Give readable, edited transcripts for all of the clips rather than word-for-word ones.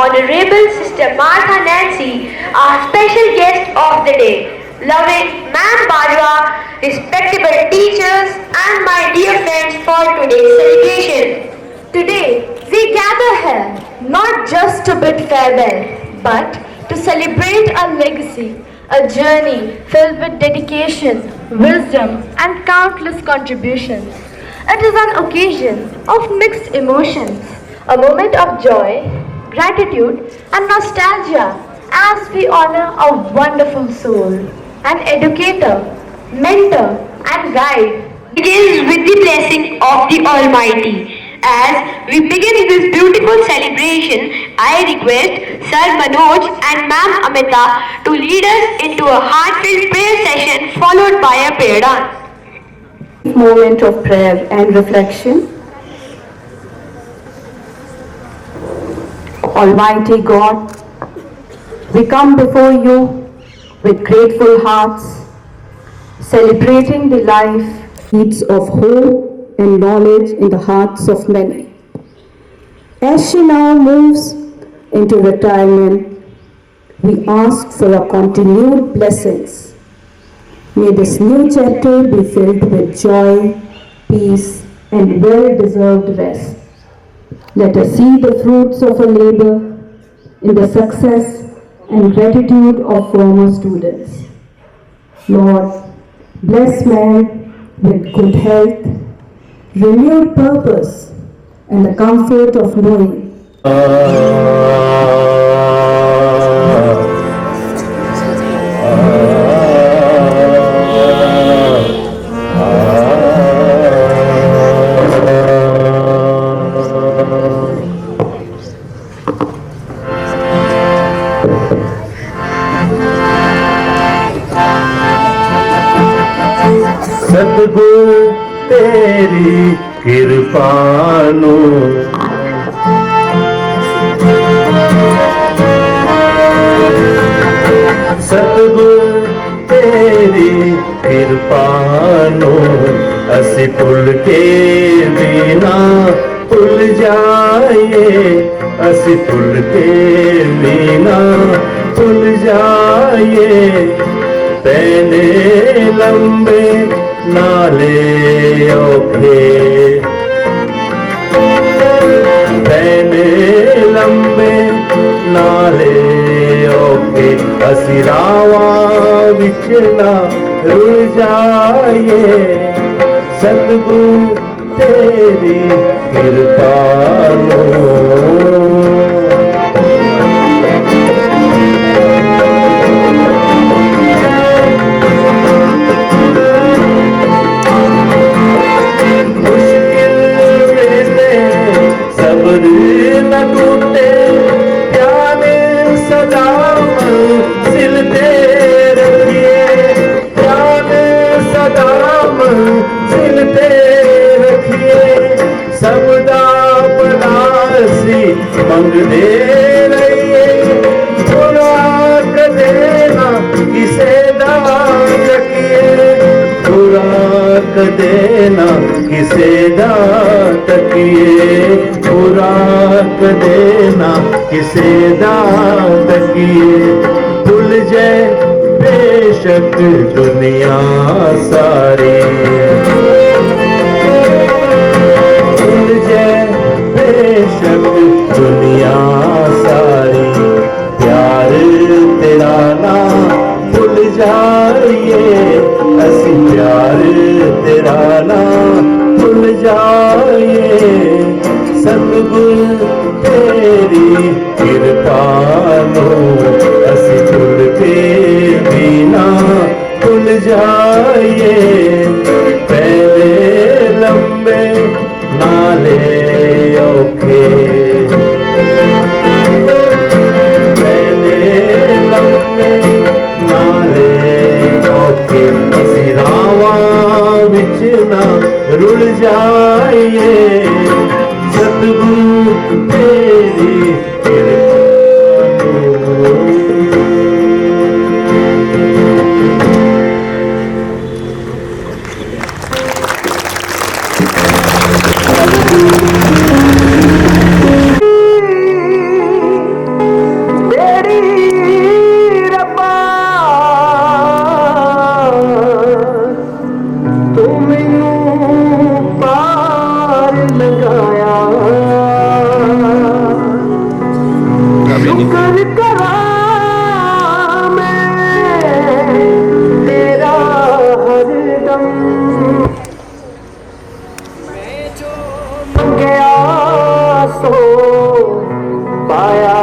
Honorable Sister Martha Nancy, our special guest of the day, loving Ma'am Bajwa, respectable teachers, and my dear friends for today's celebration. Today, we gather here not just to bid farewell, but to celebrate our legacy, a journey filled with dedication, wisdom, and countless contributions. It is an occasion of mixed emotions, a moment of joy, gratitude, and nostalgia as we honor a wonderful soul, an educator, mentor, and guide. Begins with the blessing of the Almighty. As we begin this beautiful celebration, I request Sir Manoj and Ma'am Amita to lead us into a heartfelt prayer session followed by a prayer dance. Moment of prayer and reflection. Almighty God, we come before you with grateful hearts, celebrating the life, needs of hope and knowledge in the hearts of many. As she now moves into retirement, we ask for your continued blessings. May this new chapter be filled with joy, peace, and well-deserved rest. Let us see the fruits of our labor in the success and gratitude of former students. Lord, bless man with good health, renewed purpose, and the comfort of knowing सतगुरु तेरी कृपानो सतगुरु तेरी कृपानो असी भुल के बिना भुल जाए असी भुल के बिना भुल जाए पैने लंबे नाले औखे पैने लंबे नाले औखे असी रावा विच ना रुल जाए सतगुरु तेरी कृपा मंगते रहिए खुराक देना किसे दान रखिए खुराक देना किसे दान तकिए खुराक देना किसे दान तकिए भूल जाए बेशक दुनिया सारी भूल जाए बेशक दुनिया सारी प्यार तेरा ना भूल जाइए असी प्यार तेरा ना भूल जाइए सतगुरु तेरी कृपा नो असी भूल के बिना भूल जाइए पहले लंबे नाले औखे शुक्र करा मैं तेरा हरदम गया सो पाया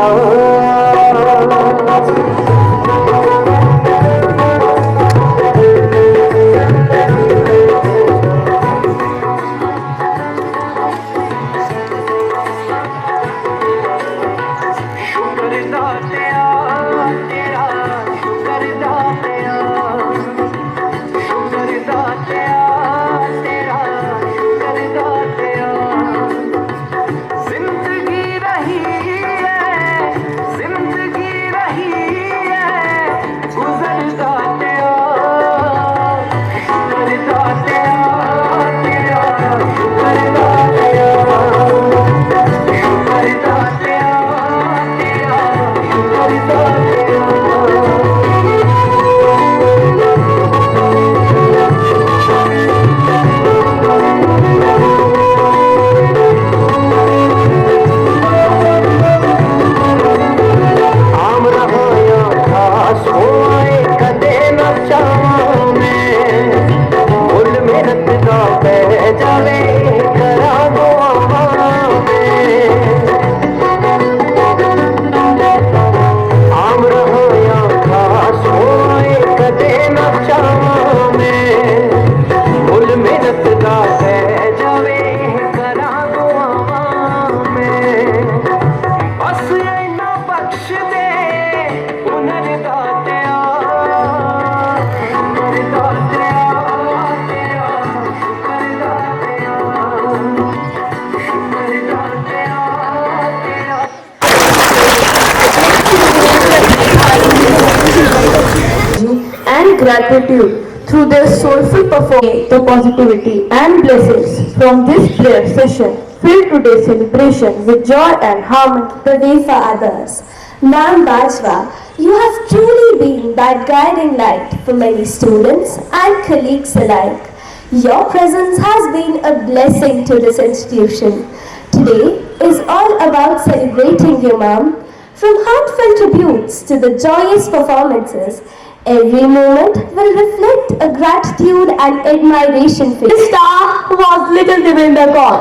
and gratitude through their soulful performance, the positivity and blessings from this prayer session fill today's celebration with joy and harmony. The way for others. Ma'am Bajwa, you have truly been that guiding light for many students and colleagues alike. Your presence has been a blessing to this institution. Today is all about celebrating you, ma'am. From heartfelt tributes to the joyous performances, every moment will reflect a gratitude and admiration for you. The star was little Devinda Kaur.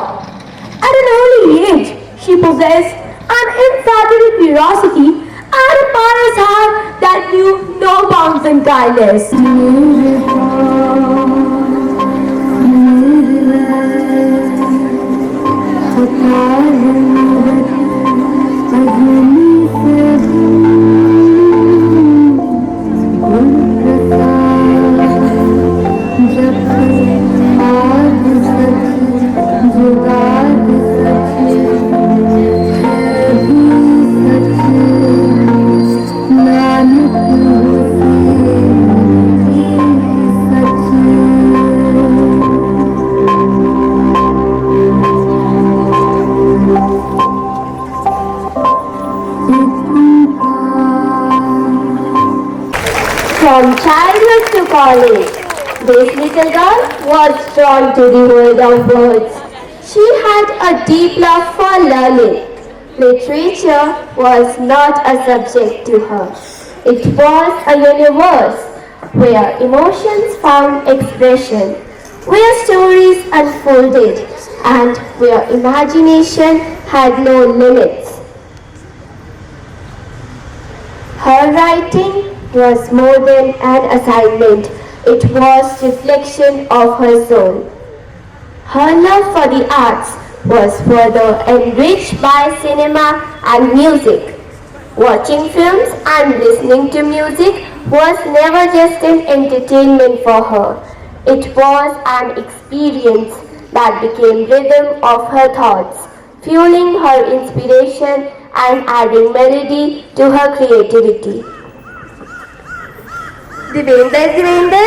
At an early age, she possessed an insatiable curiosity and a pious heart that knew no bounds in kindness. From childhood to college, this little girl was drawn to the world of words. She had a deep love for learning. Literature was not a subject to her. It was a universe where emotions found expression, where stories unfolded, and where imagination had no limits. Her writing was more than an assignment. It was reflection of her soul. Her love for the arts was further enriched by cinema and music. Watching films and listening to music was never just an entertainment for her. It was an experience that became rhythm of her thoughts, fueling her inspiration and adding melody to her creativity. Devendra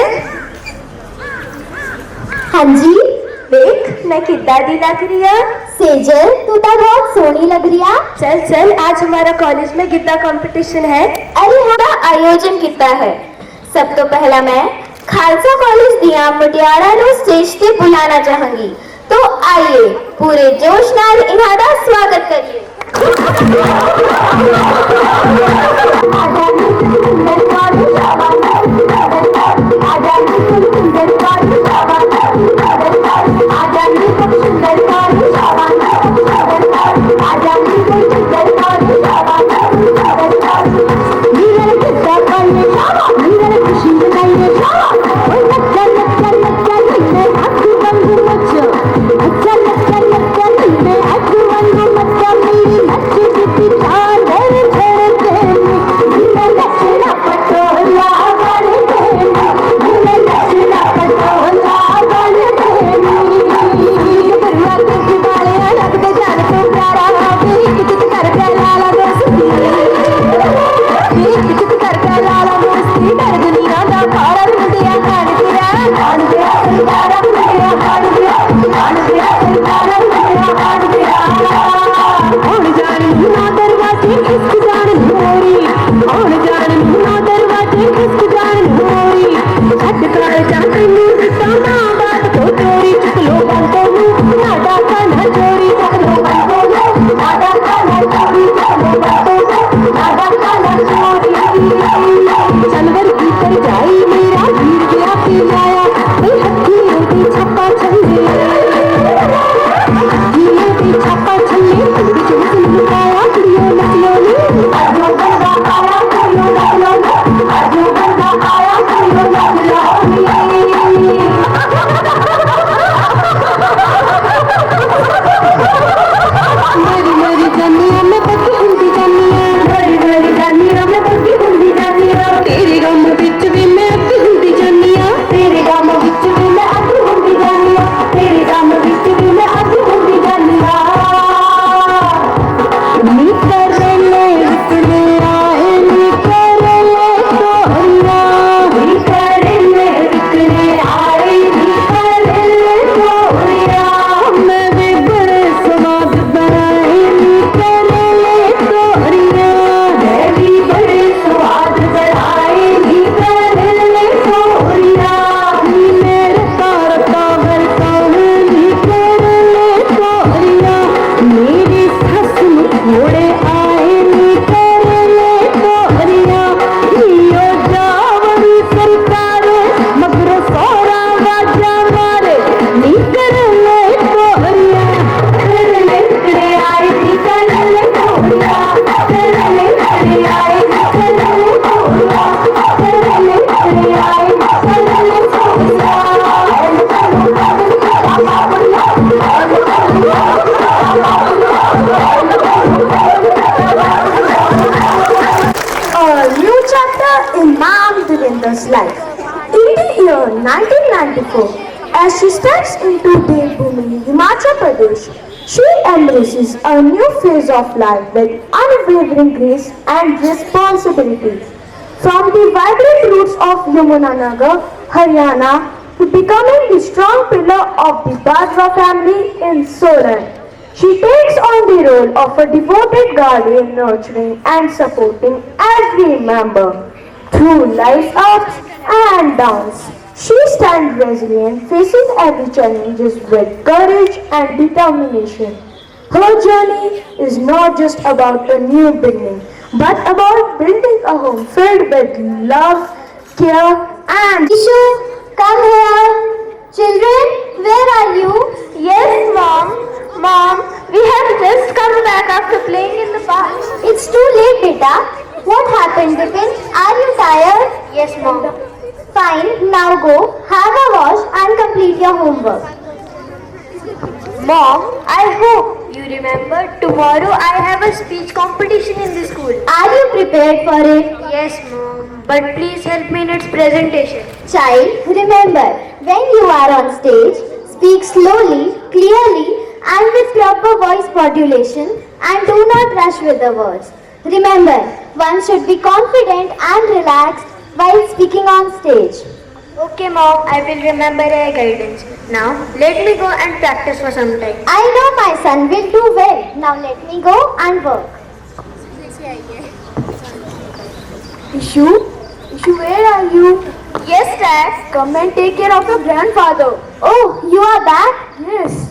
हाँ जी, देख मैं कितना दी लग रही है। सेजल तू तो बहुत सोहनी लग रही है। चल चल आज हमारा कॉलेज में गिद्दा कंपटीशन है। अरे हाँ आयोजन किता है। सब तो पहला मैं खालसा कॉलेज दिया मुटियारा नु स्टेज ते बुलाना चाहूंगी। तो आइए पूरे जोश नाल इन्हां दा स्वागत करिए। life. In the year 1994, as she steps into Devbhoomi, Himachal Pradesh, she embraces a new phase of life with unwavering grace and responsibility. From the vibrant roots of Yamunanagar, Haryana, to becoming the strong pillar of the Bajwa family in Solan, she takes on the role of a devoted guardian, nurturing and supporting every member. Through life's ups and downs, she stands resilient, facing every challenge with courage and determination. Her journey is not just about a new beginning, but about building a home filled with love, care, and Ishu, come here. Children, where are you? Yes, Mom. Mom, we have just come back after playing in the park. It's too late, beta. What happened, Bipin? Are you tired? Yes, Mom. Fine, now go, have a wash and complete your homework. Mom, I hope you remember tomorrow I have a speech competition in the school. Are you prepared for it? Yes, Mom. But please help me in its presentation. Child, remember, when you are on stage, speak slowly, clearly and with proper voice modulation and do not rush with the words. Remember, one should be confident and relaxed while speaking on stage. Okay, Mom. I will remember your guidance. Now, let me go and practice for some time. I know my son will do well. Now let me go and work. Ishu, where are you? Yes, Dad. Come and take care of your grandfather. Oh, you are back? Yes.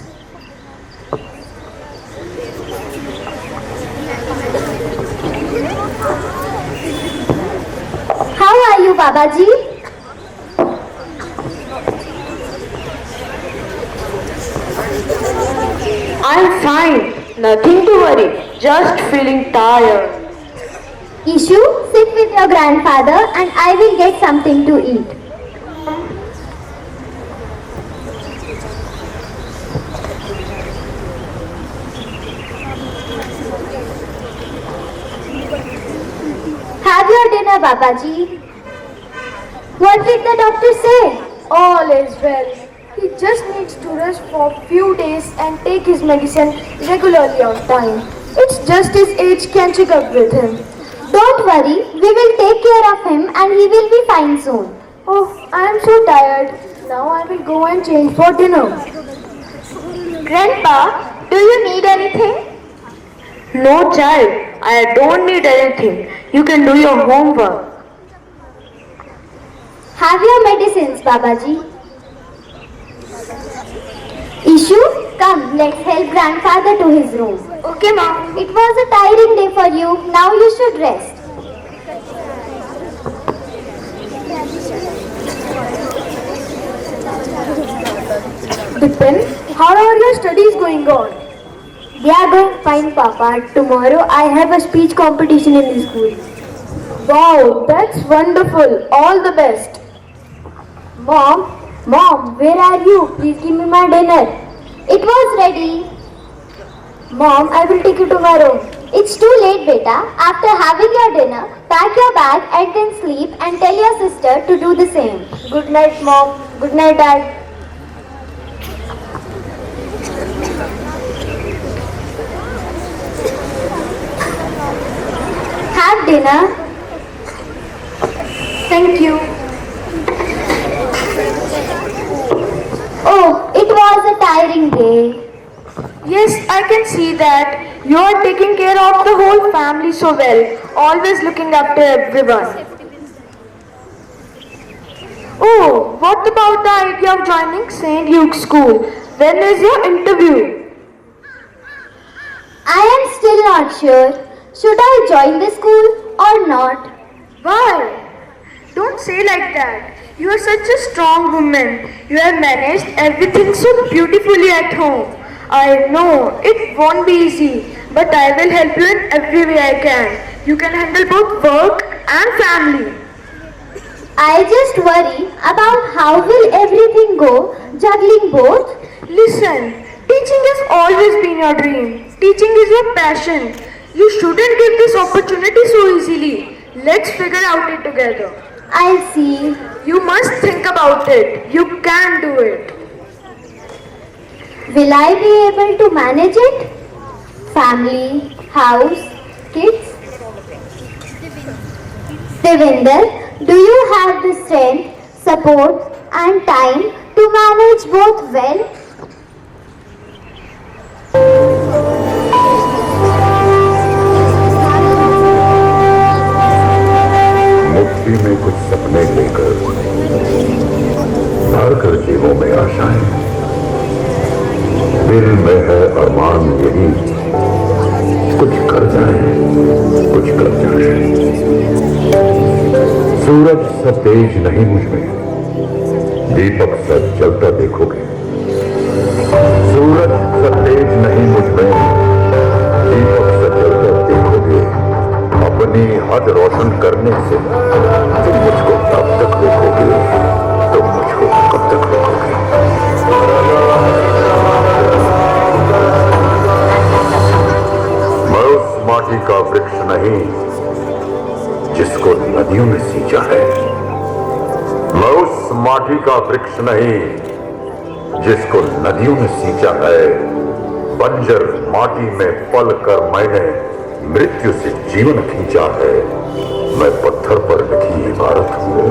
Babaji? I'm fine. Nothing to worry. Just feeling tired. Ishu, sit with your grandfather and I will get something to eat. Have your dinner, Babaji. What did the doctor say? All is well. He just needs to rest for a few days and take his medicine regularly on time. It's just his age catching up with him. Don't worry, we will take care of him and he will be fine soon. Oh, I am so tired. Now I will go and change for dinner. Grandpa, do you need anything? No, child. I don't need anything. You can do your homework. Have your medicines, Babaji. Ishu, come, let's help grandfather to his room. Okay, Mom. It was a tiring day for you. Now you should rest. Dipin, how are your studies going on? They are going fine, Papa. Tomorrow I have a speech competition in the school. Wow, that's wonderful. All the best. Mom, where are you? Please give me my dinner. It was ready. Mom, I will take you to my room. It's too late, beta. After having your dinner, pack your bag and then sleep and tell your sister to do the same. Good night, Mom. Good night, Dad. Have dinner. Thank you. Oh, it was a tiring day. Yes, I can see that. You are taking care of the whole family so well. Always looking after everyone. Oh, what about the idea of joining St. Luke's School? When is your interview? I am still not sure. Should I join the school or not? Why? Don't say like that. You are such a strong woman. You have managed everything so beautifully at home. I know it won't be easy, but I will help you in every way I can. You can handle both work and family. I just worry about how will everything go juggling both. Listen, teaching has always been your dream. Teaching is your passion. You shouldn't give this opportunity so easily. Let's figure out it together. I'll see. You must think about it. You can do it. Will I be able to manage it? Family, house, kids? Devinder, do you have the strength, support and time to manage both well? मुट्ठी में कुछ सपने लेकर भर कर जीवों में आशाएं, दिल में है अरमान यही कुछ कर जाए कुछ कर जाए। सूरज सा तेज नहीं मुझ में, दीपक सा जलता देखोगे। सूरज सा तेज नहीं मुझ में, दीपक सा जलता देखोगे। अपनी हद रोशन करने से तुम मुझको कब तक रोकोगे, तुम मुझको कब तक रोकोगे। मैं उस माटी का वृक्ष नहीं जिसको नदियों ने सींचा है। मैं उस माटी का वृक्ष नहीं जिसको नदियों ने सींचा है। बंजर माटी में पल कर मैंने मृत्यु से जीवन खींचा है। मैं पत्थर पर लिखी इबारत हूँ,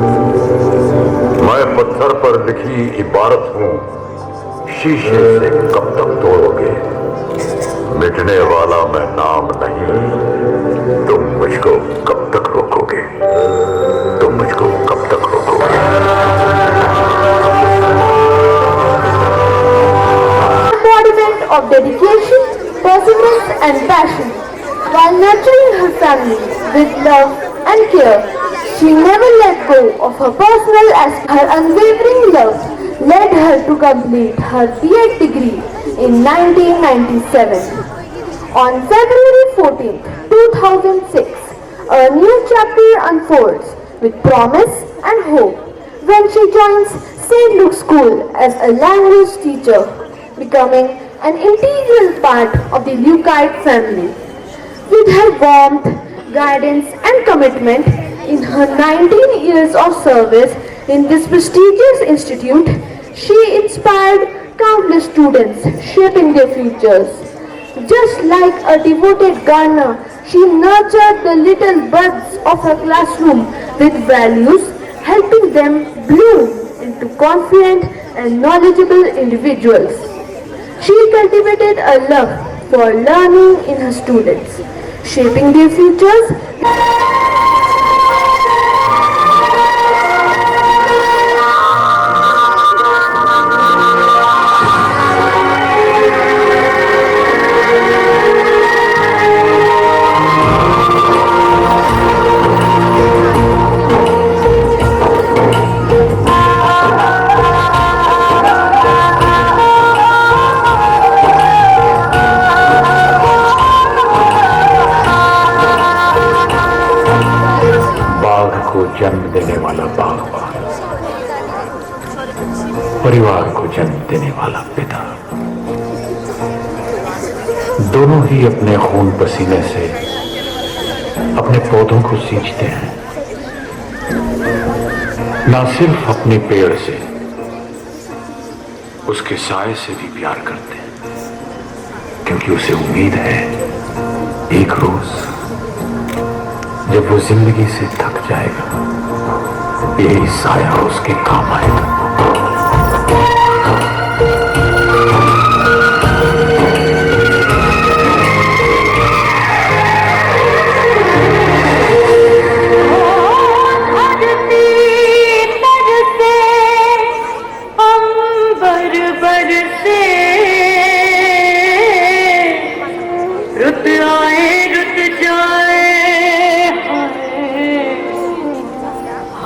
मैं पत्थर पर लिखी इबारत हूँ। शीशे से कब तक तोड़ोगे, मिटने वाला मैं नाम नहीं। तुम मुझको कब तक रोकोगे, तुम मुझको कब तक रोकोगे। Embodiment of dedication, perseverance and passion, while nurturing her family with love and care. She never let go of her personal aspirations. Her unwavering love led her to complete her B.Ed degree in 1997. On February 14, 2006, a new chapter unfolds with promise and hope when she joins St. Luke's School as a language teacher, becoming an integral part of the Lukeite family. With her warmth, guidance and commitment in her 19 years of service in this prestigious institute, she inspired countless students, shaping their futures. Just like a devoted gardener, she nurtured the little buds of her classroom with values, helping them bloom into confident and knowledgeable individuals. She cultivated a love for learning in her students, shaping their futures. बाघ को जन्म देने वाला बागबान, परिवार को जन्म देने वाला पिता, दोनों ही अपने खून पसीने से अपने पौधों को सींचते हैं। ना सिर्फ अपने पेड़ से, उसके साए से भी प्यार करते हैं, क्योंकि उसे उम्मीद है एक रोज जब वो जिंदगी से थक जाएगा, यही साया उसके काम आएगा।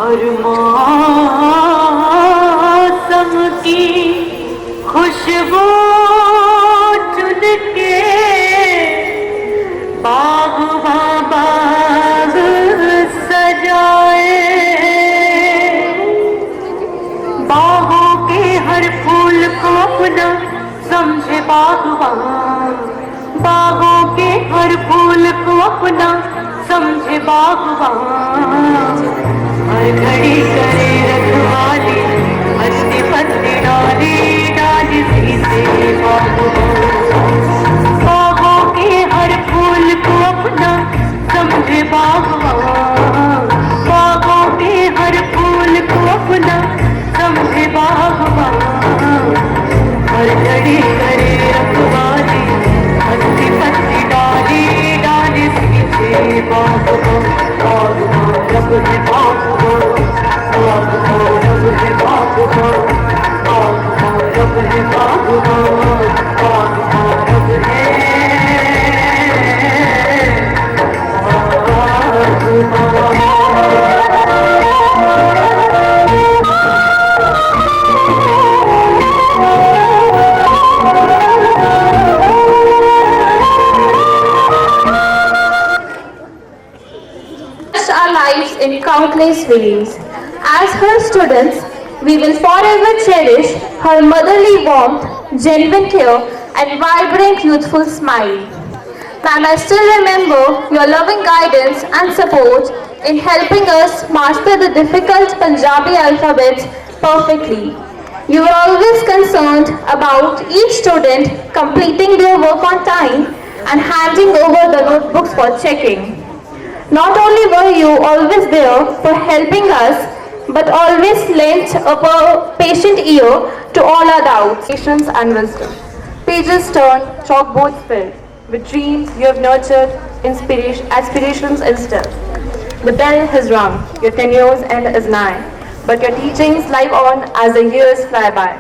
हर मौसम की खुशबू चुन के बाग़ बाग़ सजाए, बागों के हर फूल को अपना समझे बागवान, बागों के हर फूल को अपना समझे बागवान। हर घड़ी करे रखवाली, हंसती पत्ती डाली डाली से बागों के हर फूल को अपना समझे बागवान, बागों के हर फूल को अपना समझे बागवान। हर घड़ी करे रखवाली, हंसती पत्ती डाली डाली से बागवान, बागवान रब है बागवान, बागवान रब है बागवान, बागवान रब है बागवान, बागवान रब है Our lives in countless ways. As her students, we will forever cherish her motherly warmth, genuine care, and vibrant youthful smile. Ma'am, I still remember your loving guidance and support in helping us master the difficult Punjabi alphabets perfectly. You were always concerned about each student completing their work on time and handing over the notebooks for checking. Not only were you always there for helping us, but always lent a patient ear to all our doubts. Patience and wisdom. Pages turned, chalkboards filled. With dreams you have nurtured, aspirations instilled. The bell has rung, your tenure's end is nigh, but your teachings live on as the years fly by.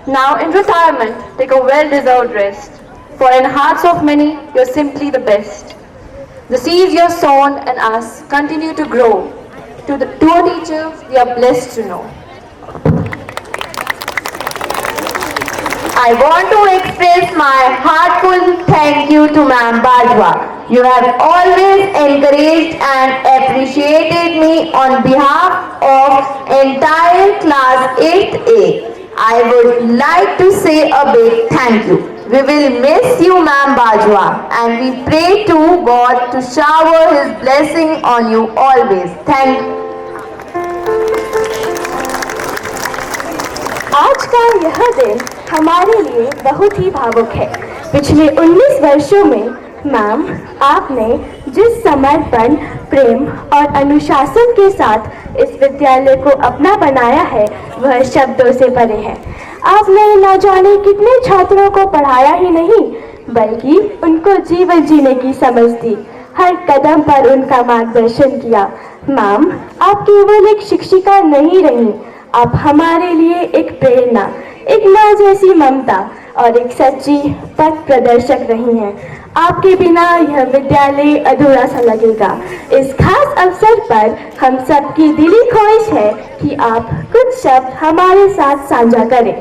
Now in retirement, take a well-deserved rest, for in hearts of many, you're simply the best. The seeds you have sown in us continue to grow, to a teacher we are blessed to know. I want to express my heartfelt thank you to Ma'am Bajwa. You have always encouraged and appreciated me on behalf of entire class 8A. I would like to say a big thank you. We will miss you, Ma'am Bajwa, and we pray to God to shower His blessing on you always. Thank you. आज का यह दिन हमारे लिए बहुत ही भावुक है। पिछले 19 वर्षों में मैम, आपने जिस समर्पण, प्रेम और अनुशासन के साथ इस विद्यालय को अपना बनाया है, वह शब्दों से परे है। आपने न जाने कितने छात्रों को पढ़ाया ही नहीं, बल्कि उनको जीवन जीने की समझ दी। हर कदम पर उनका मार्गदर्शन किया। मैम, आप केवल एक शिक्षिका नहीं रही, आप हमारे लिए एक प्रेरणा, एक माँ जैसी ममता और एक सच्ची पथ प्रदर्शक रही हैं। आपके बिना यह विद्यालय अधूरा सा लगेगा। इस खास अवसर पर हम सबकी दिली ख्वाहिश है कि आप कुछ शब्द हमारे साथ साझा करें।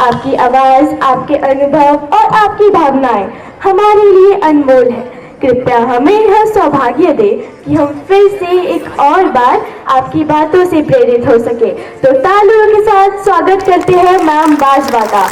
आपकी आवाज़, आपके अनुभव और आपकी भावनाएं हमारे लिए अनमोल है। कृपया हमें यह सौभाग्य दे कि हम फिर से एक और बार आपकी बातों से प्रेरित हो सके। तो तालियों के साथ स्वागत करते हैं मैम बाजवा का।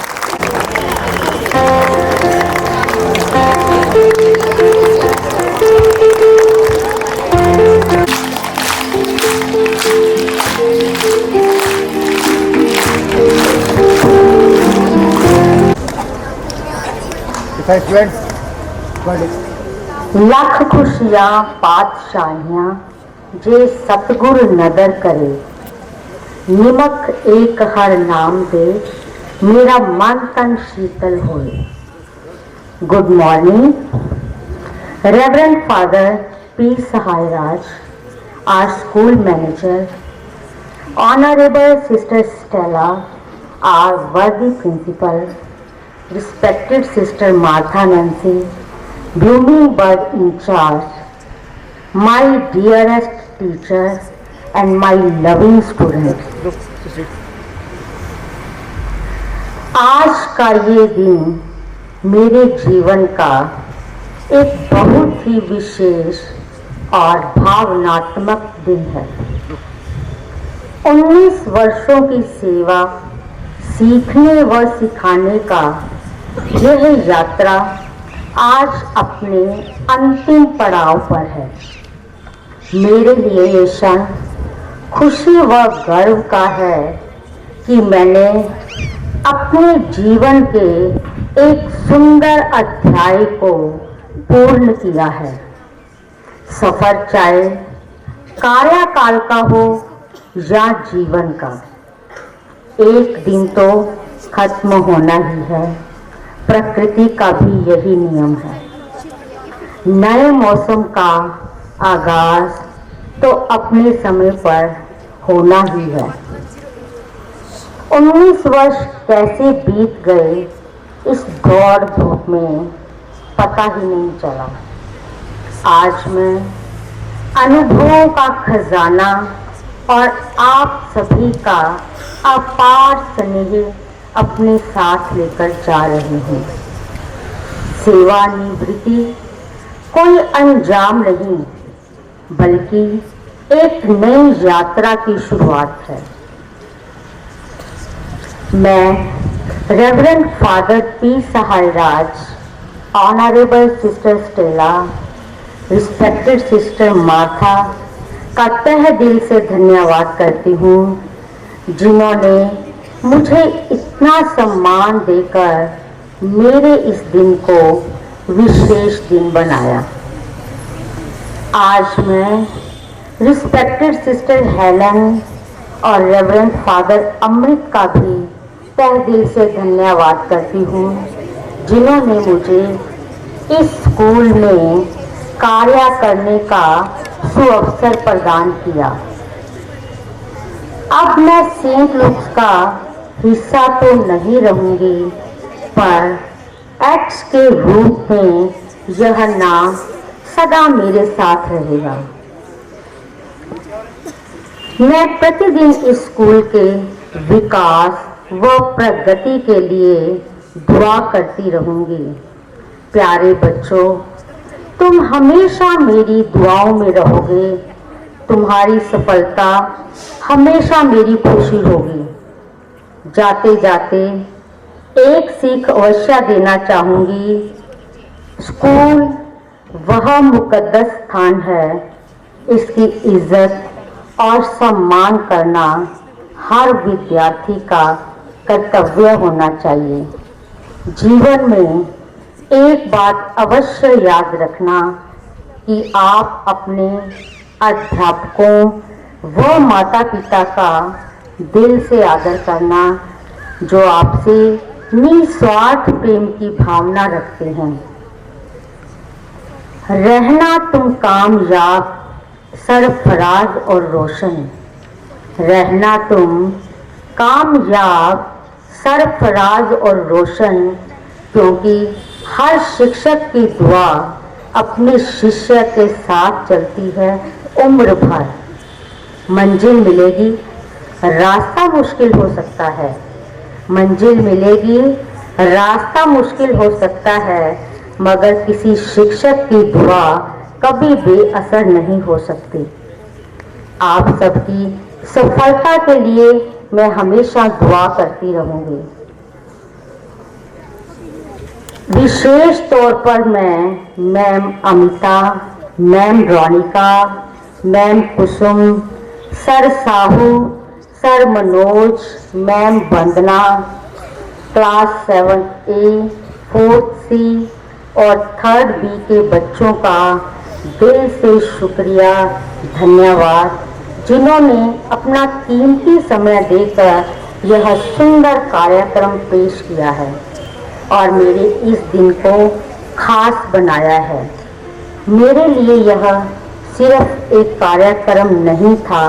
लख खुशियां पातशाहियां जे सतगुर नदर करे, निमक एक हर नाम दे, मेरा मन तन शीतल होए। Good morning, reverend father P. Sahairaj, our school manager, Honorable Sister Stella, our worthy principal, respected Sister Martha Nancy, blooming bird in charge, my dearest teacher and my loving students. आज का ये दिन मेरे जीवन का एक बहुत ही विशेष और भावनात्मक दिन है। 19 वर्षों की सेवा, सीखने व सिखाने का यह यात्रा आज अपने अंतिम पड़ाव पर है। मेरे लिए ये क्षण खुशी व गर्व का है कि मैंने अपने जीवन के एक सुंदर अध्याय को पूर्ण किया है। सफर चाहे कार्यकाल का हो या जीवन का, एक दिन तो खत्म होना ही है। प्रकृति का भी यही नियम है। नए मौसम का आगाज तो अपने समय पर होना ही है। 19 वर्ष कैसे बीत गए इस दौड़ धूप में पता ही नहीं चला। आज मैं अनुभवों का खजाना और आप सभी का अपार स्नेह अपने साथ लेकर जा रही हूँ। सेवानिवृत्ति कोई अंजाम नहीं, बल्कि एक नई यात्रा की शुरुआत है। मैं reverend father P. Sahairaj, honourable sister Stella, respected sister Martha का तहे दिल से धन्यवाद करती हूँ, जिन्होंने मुझे इतना सम्मान देकर मेरे इस दिन को विशेष दिन बनाया। आज मैं रिस्पेक्टेड सिस्टर हेलन और रेवरेंड फादर अमृत का भी तहे दिल से धन्यवाद करती हूँ, जिन्होंने मुझे इस स्कूल में कार्य करने का सुअवसर प्रदान किया। अब मैं सेंट लुक्स का हिस्सा तो नहीं रहूंगी, पर एक्स के रूप में यह नाम सदा मेरे साथ रहेगा। मैं प्रतिदिन इस स्कूल के विकास व प्रगति के लिए दुआ करती रहूंगी। प्यारे बच्चों, तुम हमेशा मेरी दुआओं में रहोगे। तुम्हारी सफलता हमेशा मेरी खुशी होगी। जाते जाते एक सीख अवश्य देना चाहूंगी। स्कूल वह मुकद्दस स्थान है, इसकी इज्जत और सम्मान करना हर विद्यार्थी का कर्तव्य होना चाहिए। जीवन में एक बात अवश्य याद रखना कि आप अपने अध्यापकों व माता पिता का दिल से आदर करना, जो आपसे निस्वार्थ प्रेम की भावना रखते हैं। रहना तुम कामयाब, सरफराज और रोशन। रहना तुम कामयाब, सरफराज और रोशन, क्योंकि हर शिक्षक की दुआ अपने शिष्य के साथ चलती है उम्र भर। मंजिल मिलेगी, रास्ता मुश्किल हो सकता है। मंजिल मिलेगी, रास्ता मुश्किल हो सकता है, मगर किसी शिक्षक की दुआ कभी बेअसर नहीं हो सकती। आप सबकी सफलता के लिए मैं हमेशा दुआ करती रहूंगी। विशेष तौर पर मैं ma'am Amita, ma'am Ronika, ma'am Kusum, sir Sahu, sir Manoj, ma'am Vandana, class 7A, 4C और 3rd B के बच्चों का दिल से शुक्रिया, धन्यवाद, जिन्होंने अपना कीमती समय देकर यह सुंदर कार्यक्रम पेश किया है और मेरे इस दिन को खास बनाया है। मेरे लिए यह सिर्फ एक कार्यक्रम नहीं था,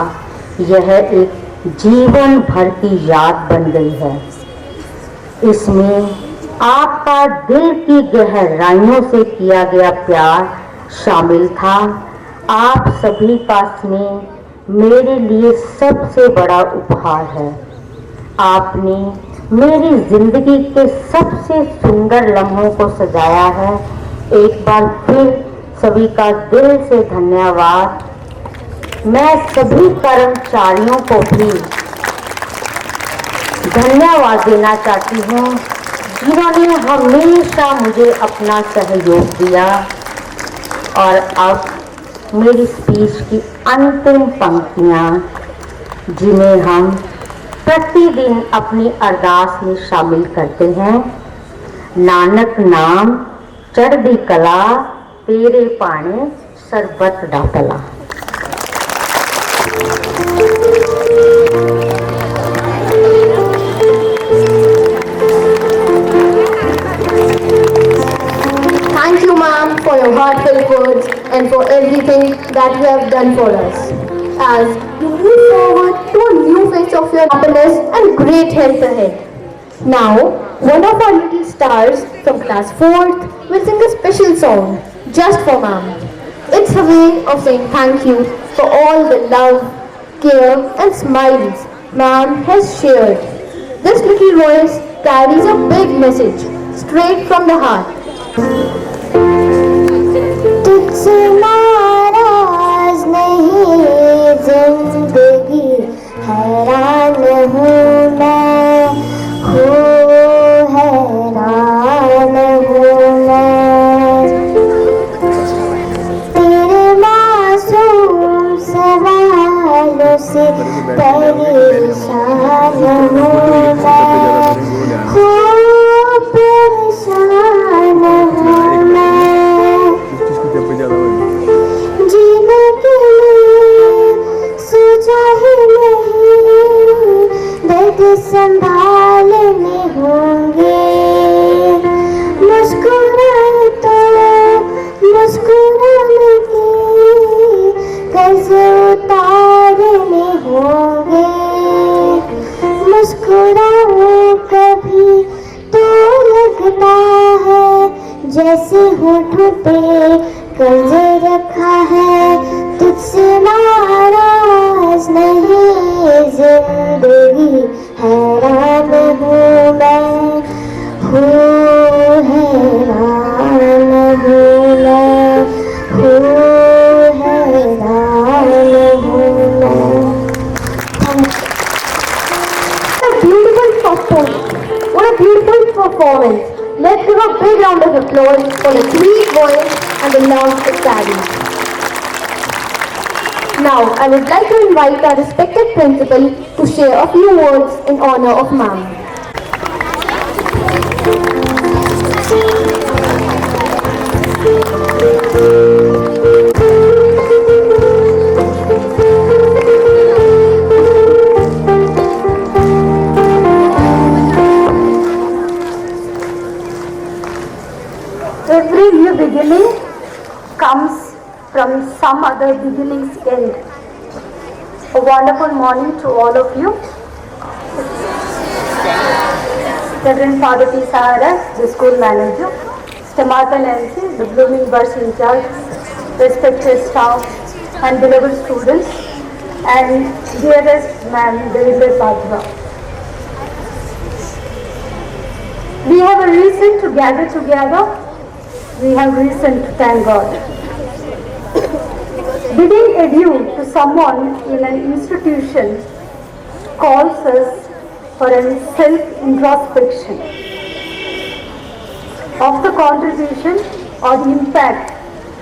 यह एक जीवन भर की याद बन गई है। इसमें आपका दिल की गहराइयों से किया गया प्यार शामिल था। आप सभी का स्नेह मेरे लिए सबसे बड़ा उपहार है। आपने मेरी जिंदगी के सबसे सुंदर लम्हों को सजाया है। एक बार फिर सभी का दिल से धन्यवाद। मैं सभी कर्मचारियों को भी धन्यवाद देना चाहती हूँ, जिन्होंने हमेशा मुझे अपना सहयोग दिया। और अब मेरी स्पीच की अंतिम पंक्तियाँ, जिन्हें हम प्रतिदिन अपनी अरदास में शामिल करते हैं। नानक नाम चढ़दी कला, तेरे पाने सरबत डापला। Thank you, ma'am, for your heartfelt words and for everything that you have done for us. As you move forward to a new phase of your happiness and great health ahead. Now, one of our little stars from class 4th will sing a special song just for ma'am. It's a way of saying thank you for all the love, care and smiles ma'am has shared. This little voice carries a big message straight from the heart. तुझसे नाराज नहीं जिंदगी, हैरान हूँ मैं, हैरान हूँ मैं। तेरे मासूम सवालों से परेशान हूँ मैं, परेशान हूँ मैं। जीने के लिए सोचा ही नहीं, दर्द संभालने होंगे। मुस्कुराए तो मुस्कुराने के कर्ज उतारने होंगे। मुस्कुराए What a beautiful performance. Let's give a big round of applause for the sweet voice and the love it carries. Now, I would like to invite our respected principal to share a few words in honor of ma'am. Every new beginning comes from some other beginning's end. A wonderful morning to all of you. Reverend Father P. Sahara, the school manager, Stamata Nancy, the Blooming Buds in charge, respected staff and beloved students, and dearest ma'am, David Bajwa. We have a reason to gather together. We have reason to thank God. Bidding adieu to someone in an institution calls us for a self-introspection of the contribution or the impact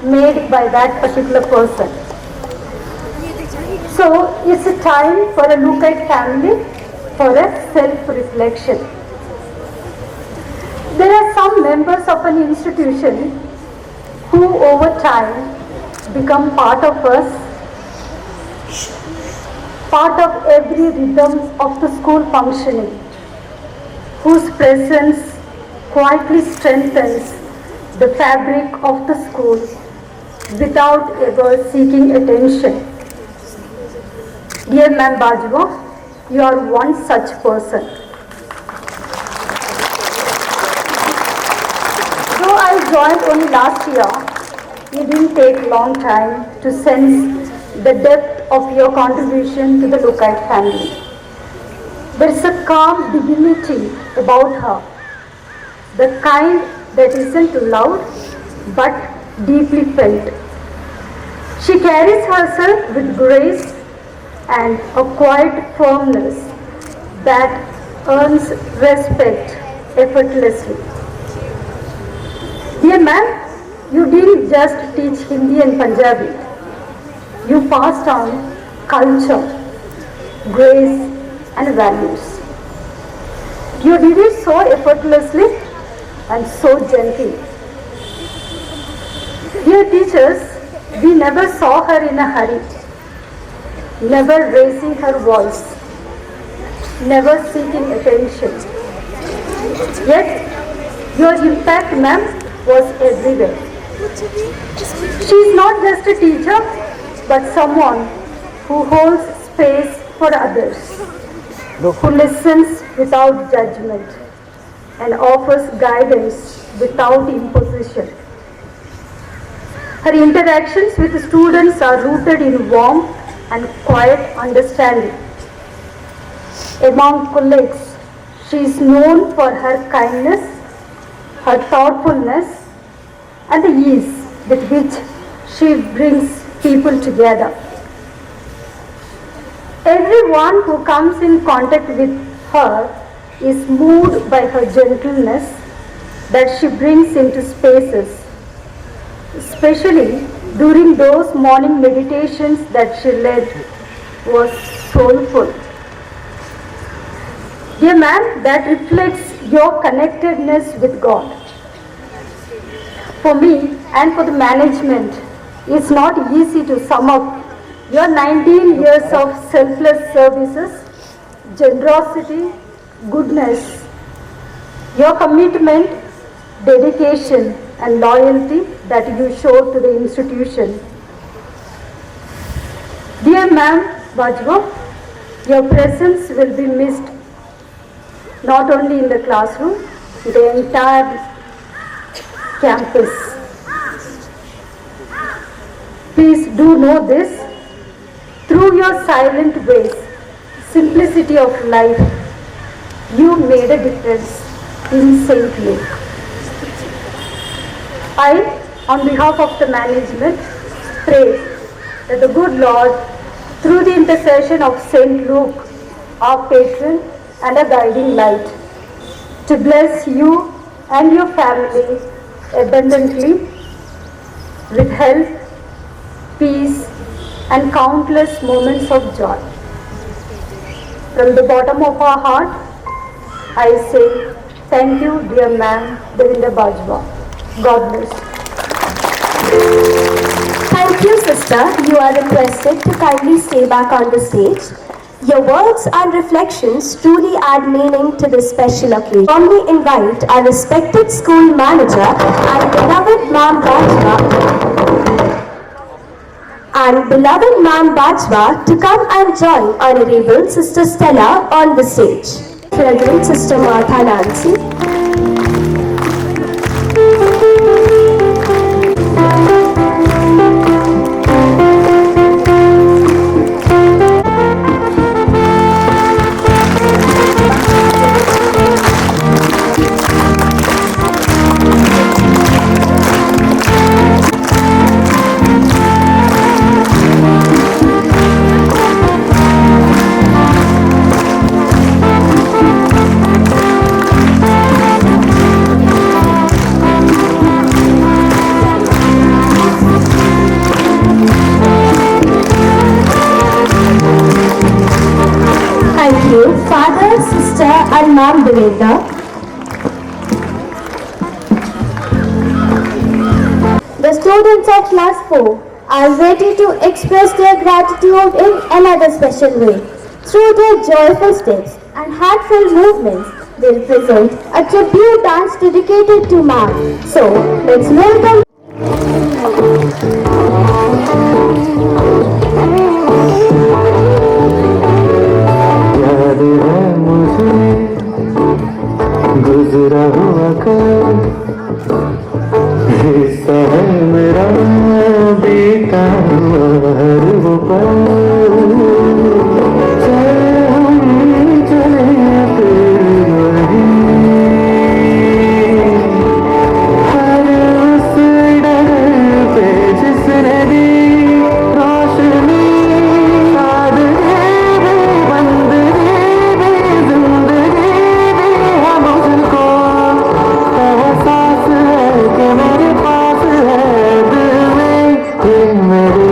made by that particular person. So it's a time for a look at family, for a self-reflection. There are some members of an institution who over time become part of us, part of every rhythm of the school functioning, whose presence quietly strengthens the fabric of the school without ever seeking attention. Dear Ma'am Bajwa, you are one such person. Though I joined only last year, it didn't take long time to sense the depth of your contribution to the Lokite family. There is a calm dignity about her, the kind that isn't loud but deeply felt. She carries herself with grace and a quiet firmness that earns respect effortlessly. Dear ma'am, you didn't just teach Hindi and Punjabi. You passed on culture, grace and values. You did it so effortlessly and so gently. Dear teachers, we never saw her in a hurry, never raising her voice, never seeking attention. Yet, your impact, ma'am, was everywhere. She is not just a teacher, but someone who holds space for others, who listens without judgment and offers guidance without imposition. Her interactions with students are rooted in warmth and quiet understanding. Among colleagues, she is known for her kindness, her thoughtfulness, and the ease with which she brings people together. Everyone who comes in contact with her is moved by her gentleness that she brings into spaces, especially during those morning meditations that she led was soulful. Dear ma'am, that reflects your connectedness with God. For me and for the management, it's not easy to sum up your 19 years of selfless services, generosity, goodness, your commitment, dedication and loyalty that you show to the institution. Dear Ma'am Bajwa, your presence will be missed not only in the classroom, the entire campus. Please do know this. Through your silent ways, simplicity of life, you made a difference in St. Luke. I, on behalf of the management, pray that the good Lord through the intercession of Saint Luke, our patron and a guiding light, to bless you and your family abundantly with health, peace, and countless moments of joy. From the bottom of our heart, I say thank you, dear ma'am, Devinder Bajwa. God bless. Thank you, sister. You are requested to kindly stay back on the stage. Your words and reflections truly add meaning to this special occasion. Warmly invite our respected school manager and beloved Ma'am Bajwa to come and join Honorable Sister Stella on the stage. Present Sister Martha Nancy. Thank you, Father, Sister and Ma'am Devendra. The students of class 4 are ready to express their gratitude in another special way. Through their joyful steps and heartfelt movements, they present a tribute dance dedicated to Ma'am. So, let's welcome. याद है मुझे गुजरा हुआ कल, हिस्सा है मेरा बीता हुआ हर वो पल। हम चले फिर वहीं, हर उस डर पे जिसने दी रोशनी, सादगी भी बंदगी भी जिंदगी भी है मुझको। एहसास है कि मेरे पास है दिल में ये मेरे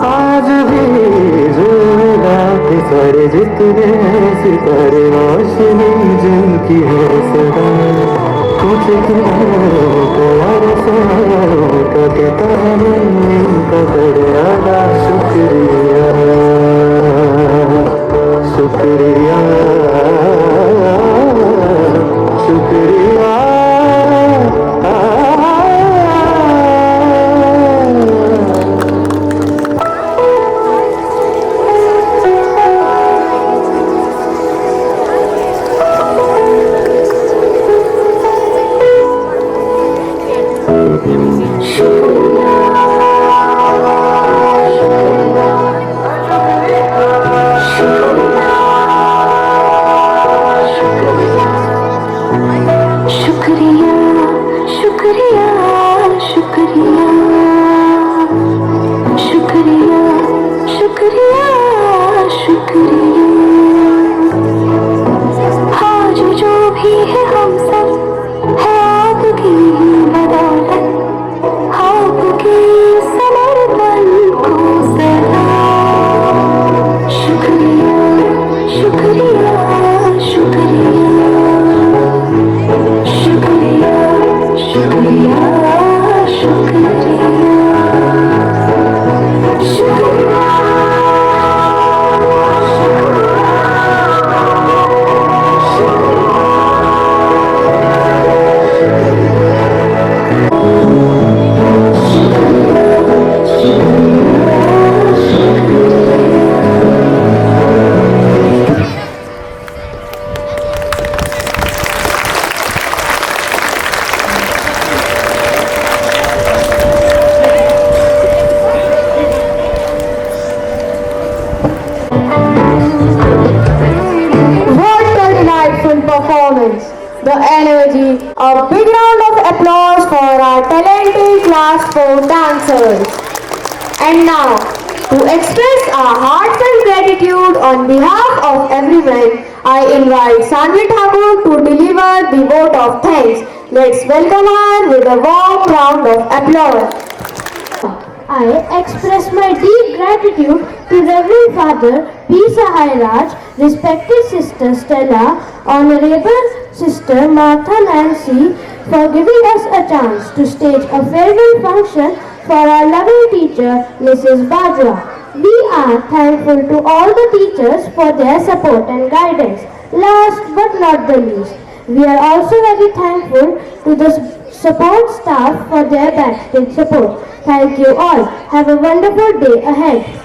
आज भी जुदा के सारे जितने सितारे रोशनी जिनकी है सदा। कुछ किनारों का अरसारों का किताब इनका बड़ा शुक्रिया, शुक्रिया, शुक्रिया। शुक्रिया शुक्रिया शुक्रिया शुक्रिया शुक्रिया शुक्रिया। आज जो भी है हम सब है आपकी बदौलत, आपके समर्पण को सदा। शुक्रिया शुक्रिया शुक्रिया शुक्रिया शुक्रिया शुक्रिया What a delightful performance! The energy. A big round of applause for our talented class 4 dancers. And now, to express our heartfelt On behalf of everyone, I invite Sanvi Thakur to deliver the vote of thanks. Let's welcome her with a warm round of applause. I express my deep gratitude to Reverend Father P. Sahairaj, respected Sister Stella, Honorable Sister Martha Nancy, for giving us a chance to stage a farewell function for our loving teacher, Mrs. Bajwa. We are thankful to all the teachers for their support and guidance. Last but not the least, we are also very thankful to the support staff for their backstage support. Thank you all. Have a wonderful day ahead.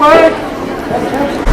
Quiet!